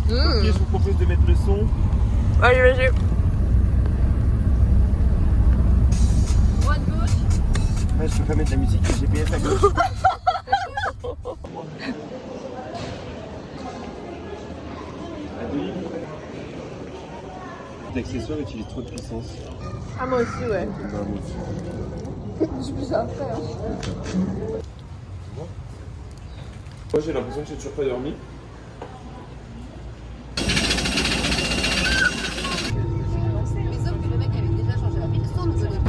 Ok, je vous propose de mettre le son. Allez, vas-y. Droite, gauche. Ouais, je peux pas mettre la musique, le GPS à gauche. L'accessoire utilise trop de puissance. Ah, moi aussi, ouais. Je suis plus après. Hein. Moi j'ai l'impression que j'ai toujours pas dormi. Mais sauf que le mec avait déjà changé la pile sans nous donner.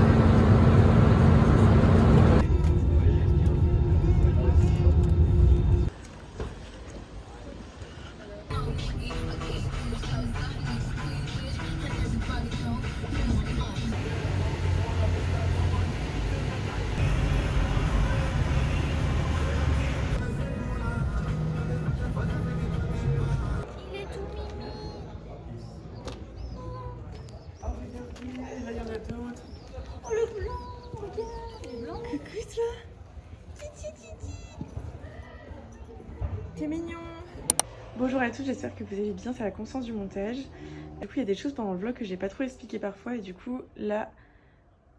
Oh le blanc, regarde, il est blanc. Coucou toi. T'es mignon. Bonjour à tous, j'espère que vous allez bien, c'est la Constance du montage. Du coup il y a des choses pendant le vlog que j'ai pas trop expliqué parfois et du coup là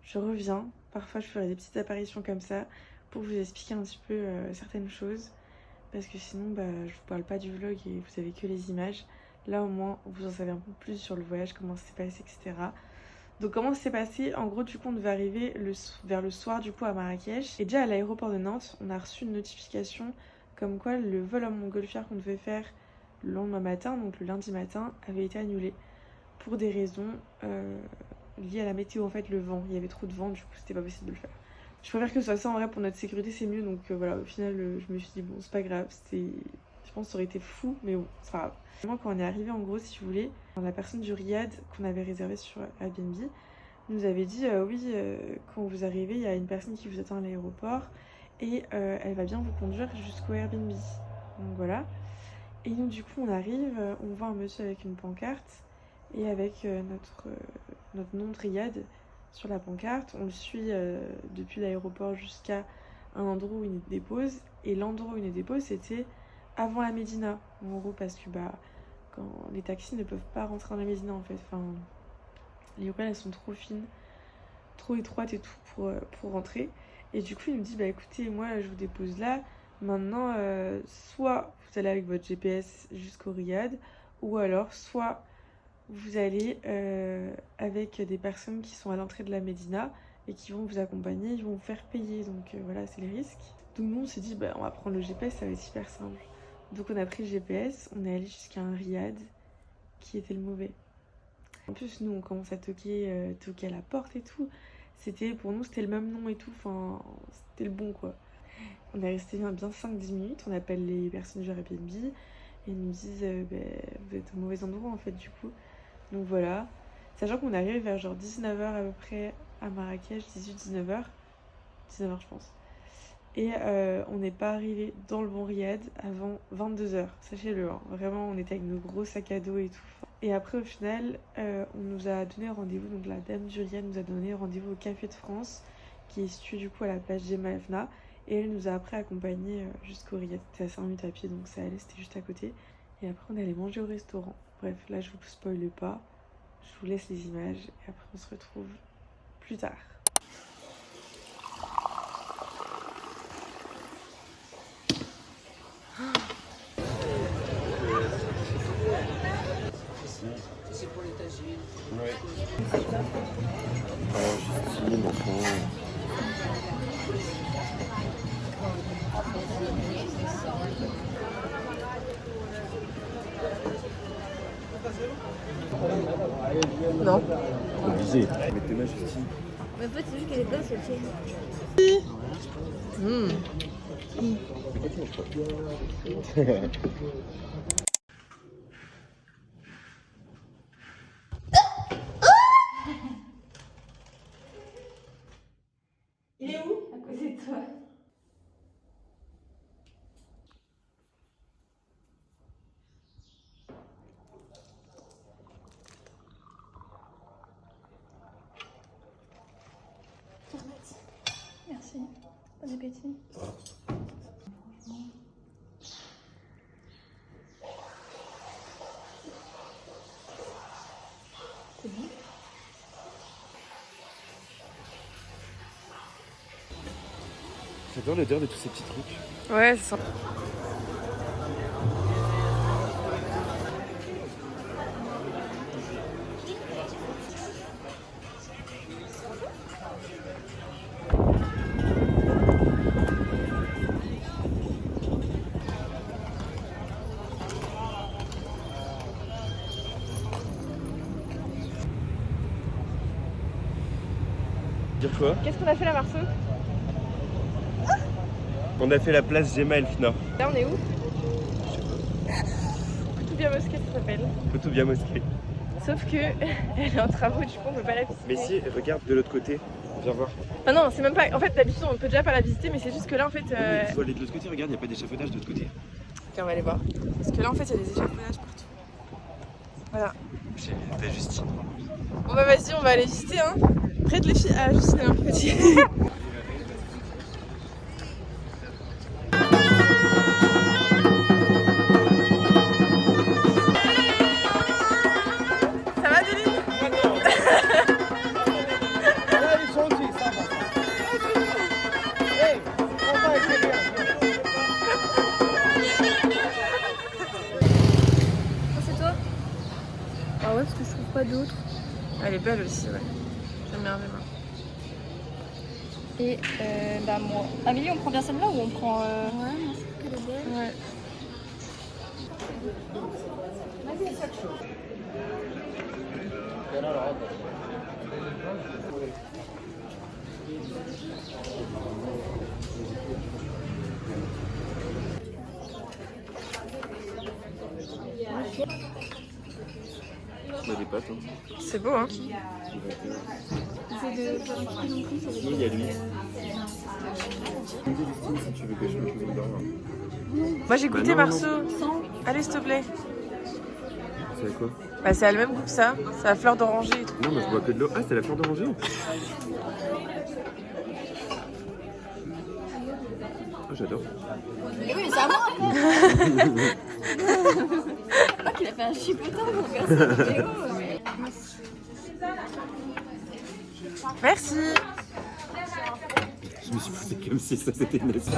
je reviens. Parfois je ferai des petites apparitions comme ça pour vous expliquer un petit peu certaines choses. Parce que sinon je vous parle pas du vlog et vous avez que les images. Là au moins vous en savez un peu plus sur le voyage, comment ça s'est passé, etc. Donc comment ça s'est passé? En gros du coup on devait arriver vers le soir du coup à Marrakech. Et déjà à l'aéroport de Nantes on a reçu une notification comme quoi le vol en montgolfière qu'on devait faire le lendemain matin, donc le lundi matin, avait été annulé. Pour des raisons liées à la météo, en fait le vent. Il y avait trop de vent, du coup c'était pas possible de le faire. Je préfère que ce soit ça en vrai pour notre sécurité, c'est mieux. Donc voilà, au final je me suis dit bon c'est pas grave, je pense que ça aurait été fou, mais bon c'est pas grave. Moi quand on est arrivé en gros si vous voulez, la personne du riad qu'on avait réservé sur Airbnb nous avait dit oui quand vous arrivez il y a une personne qui vous attend à l'aéroport et elle va bien vous conduire jusqu'au Airbnb. Donc voilà. Et nous du coup on arrive, on voit un monsieur avec une pancarte et avec notre nom de riad sur la pancarte. On le suit depuis l'aéroport jusqu'à un endroit où il nous dépose. Et l'endroit où il nous dépose c'était avant la Médina. En gros parce que quand les taxis ne peuvent pas rentrer dans la Médina en fait. Enfin, les ruelles elles sont trop fines, trop étroites et tout pour rentrer. Et du coup il me dit écoutez moi je vous dépose là. Maintenant soit vous allez avec votre GPS jusqu'au riad ou alors soit vous allez avec des personnes qui sont à l'entrée de la Médina et qui vont vous accompagner, ils vont vous faire payer. Donc voilà, c'est les risques. Donc nous, on s'est dit, on va prendre le GPS, ça va être super simple. Donc on a pris le GPS, on est allé jusqu'à un riad qui était le mauvais. En plus, nous, on commence à toquer à la porte et tout. Pour nous, c'était le même nom et tout, enfin, c'était le bon quoi. On est resté bien 5-10 minutes, on appelle les personnes du Airbnb et ils nous disent, vous êtes au mauvais endroit en fait du coup. Donc voilà, sachant qu'on est arrivé vers genre 19h à peu près à Marrakech, 18-19h, 19h je pense. Et on n'est pas arrivé dans le bon riad avant 22h, sachez-le, hein. Vraiment on était avec nos gros sacs à dos et tout. Et après au final, on nous a donné rendez-vous, donc la dame du riad nous a donné rendez-vous au Café de France, qui est situé du coup à la plage Jemaa el-Fna. Et elle nous a après accompagnés jusqu'au riad, c'était à 5 minutes à pied donc ça allait, c'était juste à côté. Et après on allait manger au restaurant. Bref, là je vous spoile pas, je vous laisse les images et après on se retrouve plus tard. C'est pour les tagines. Ouais. Justine, enfin. Non. Obligé. Mettez-moi Justine. Mais en fait, c'est juste qu'elle est bonne, celle-ci. Pourquoi tu manges pas? Il est où? À côté de toi. Merci. Bon appétit. J'adore l'odeur de tous ces petits trucs. Ouais, c'est sympa. Dire quoi? Qu'est-ce qu'on a fait là, Marceau? On a fait la place Gemma Elfna. Là, on est où? Tout bien mosquée, ça s'appelle. Plutôt bien mosquée. Sauf que elle est en travaux, du coup, on peut pas la visiter. Mais si, regarde de l'autre côté. Viens voir. Enfin, non, c'est même pas. En fait, d'habitude, on peut déjà pas la visiter, mais c'est juste que là, en fait. Il faut aller de l'autre côté, regarde, il n'y a pas d'échafaudage de l'autre côté. Ok, on va aller voir. Parce que là, en fait, il y a des échafaudages partout. Voilà. T'as Justine. Bon, bah, vas-y, on va aller visiter, hein. Près de les filles. Ah, Justine, un petit. Ça va, Deline? C'est toi? Ah ouais, parce que je trouve pas d'autres. Elle est belle aussi, ouais. J'aime bien vraiment. Et bah moi. Amélie, on prend bien celle-là ou on prend. Ouais, moi je trouve qu'elle est belle. Ouais. On a des pâtes, hein. C'est beau, hein. Oui, il y a lui. Dis Justine si tu veux que je me chose d'or. Moi, j'ai goûté, non, Marceau. Allez, s'il te plaît. C'est quoi? Bah, c'est le même goût que ça. C'est la fleur d'oranger et tout. Non, mais je bois que de l'eau. Ah, c'est la fleur d'oranger. Oh, j'adore. Mais oui, mais c'est à moi! Je crois qu'il a fait un chipotin pour faire cette vidéo. Merci. Je me suis posé comme si ça c'était une naissance.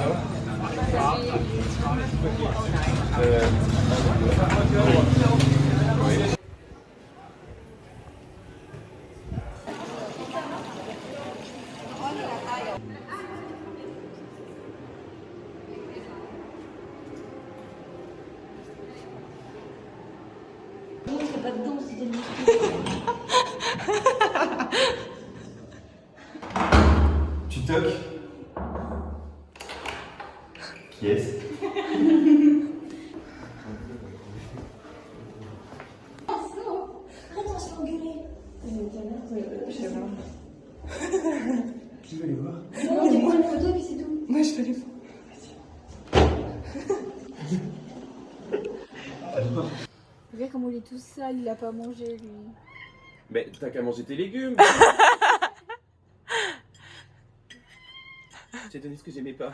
Tu toques? Qui est-ce? Qui veut les voir? Non, tu prends une photo et puis c'est tout. Moi, je veux les voir. Regarde comment il est tout sale, il a pas mangé lui. Mais t'as qu'à manger tes légumes. J'ai donné ce que j'aimais pas.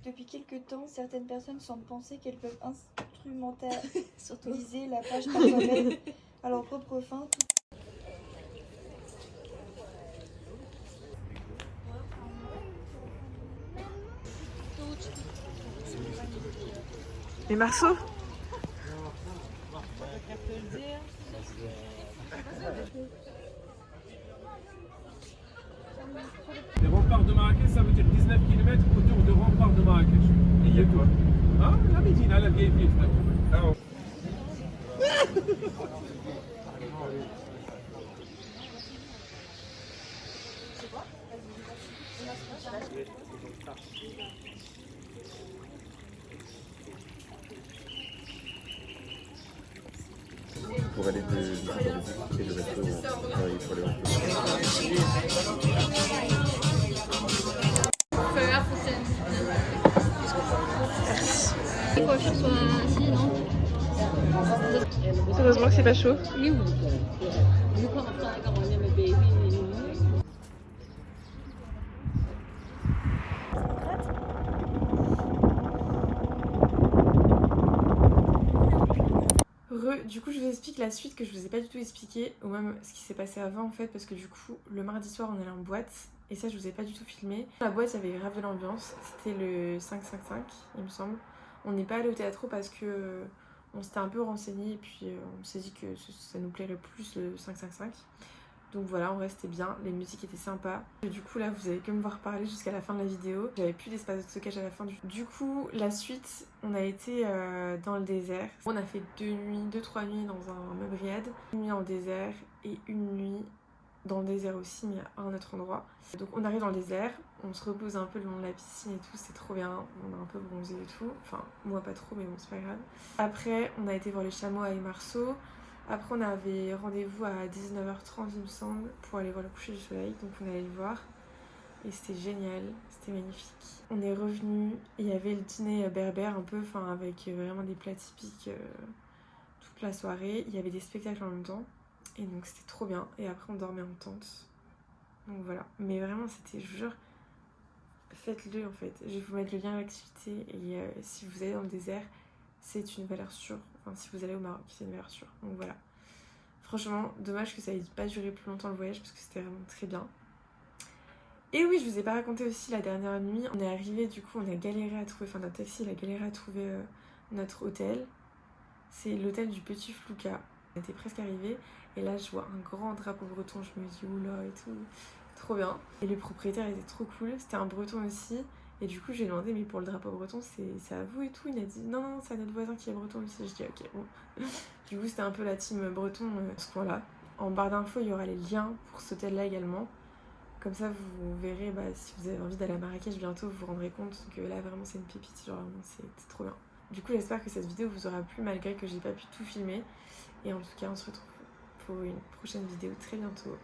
Depuis quelques temps, certaines personnes semblent penser qu'elles peuvent instrumentaliser la page personnelle à leur propre fin. Les Marceau? Les remparts de Marrakech, ça veut dire 19 km autour de remparts de Marrakech. Et il y a quoi? Ah, la Médina, la vieille ville, frère. Ah, oh. Pour aller de visiter dans les équipes et le resto, enfin, il faut aller en Fais la prochaine. Les coiffures sont assis, non? Heureusement que c'est pas chaud. Oui, oui. Du coup, je vous explique la suite que je vous ai pas du tout expliqué, ou même ce qui s'est passé avant en fait, parce que du coup, le mardi soir, on allait en boîte Et ça, je vous ai pas du tout filmé. La boîte, il y avait grave de l'ambiance. C'était le 555, il me semble. On n'est pas allé au théâtre parce que on s'était un peu renseigné et puis on s'est dit que ça nous plairait plus le 555. Donc voilà, en vrai c'était bien, les musiques étaient sympas. Et du coup là vous allez que me voir parler jusqu'à la fin de la vidéo. J'avais plus d'espace de stockage à la fin du coup, la suite, on a été dans le désert. On a fait 2-3 nuits dans un meubriade, une nuit dans le désert et une nuit dans le désert aussi, mais à un autre endroit. Donc on arrive dans le désert, on se repose un peu le long de la piscine et tout, c'est trop bien. On a un peu bronzé et tout, enfin moi pas trop mais bon c'est pas grave. Après on a été voir les chameaux à Emarceau. Après on avait rendez-vous à 19h30 il me semble pour aller voir le coucher du soleil, donc on allait le voir et c'était génial, c'était magnifique. On est revenu, il y avait le dîner berbère un peu, enfin avec vraiment des plats typiques toute la soirée, il y avait des spectacles en même temps et donc c'était trop bien. Et après on dormait en tente, donc voilà. Mais vraiment c'était, je vous jure, faites-le en fait. Je vais vous mettre le lien à l'activité et si vous allez dans le désert, c'est une valeur sûre. Enfin, si vous allez au Maroc, c'est une valeur sûre. Donc voilà. Franchement, dommage que ça n'ait pas duré plus longtemps le voyage parce que c'était vraiment très bien. Et oui, je vous ai pas raconté aussi la dernière nuit. On est arrivé, du coup, on a galéré à trouver, enfin notre taxi, il a galéré à trouver notre hôtel. C'est l'hôtel du Petit Flouka. On était presque arrivé et là je vois un grand drapeau breton. Je me dis oula et tout, trop bien. Et le propriétaire était trop cool, c'était un breton aussi. Et du coup, j'ai demandé, mais pour le drapeau breton, c'est à vous et tout. Il a dit, non, non, c'est à notre voisin qui est breton aussi. Je dis, ok, bon. Du coup, c'était un peu la team breton ce coin-là. En barre d'infos, il y aura les liens pour cet hôtel-là également. Comme ça, vous verrez, si vous avez envie d'aller à Marrakech bientôt, vous vous rendrez compte que là, vraiment, c'est une pépite. Genre, vraiment, c'est trop bien. Du coup, j'espère que cette vidéo vous aura plu, malgré que j'ai pas pu tout filmer. Et en tout cas, on se retrouve pour une prochaine vidéo très bientôt.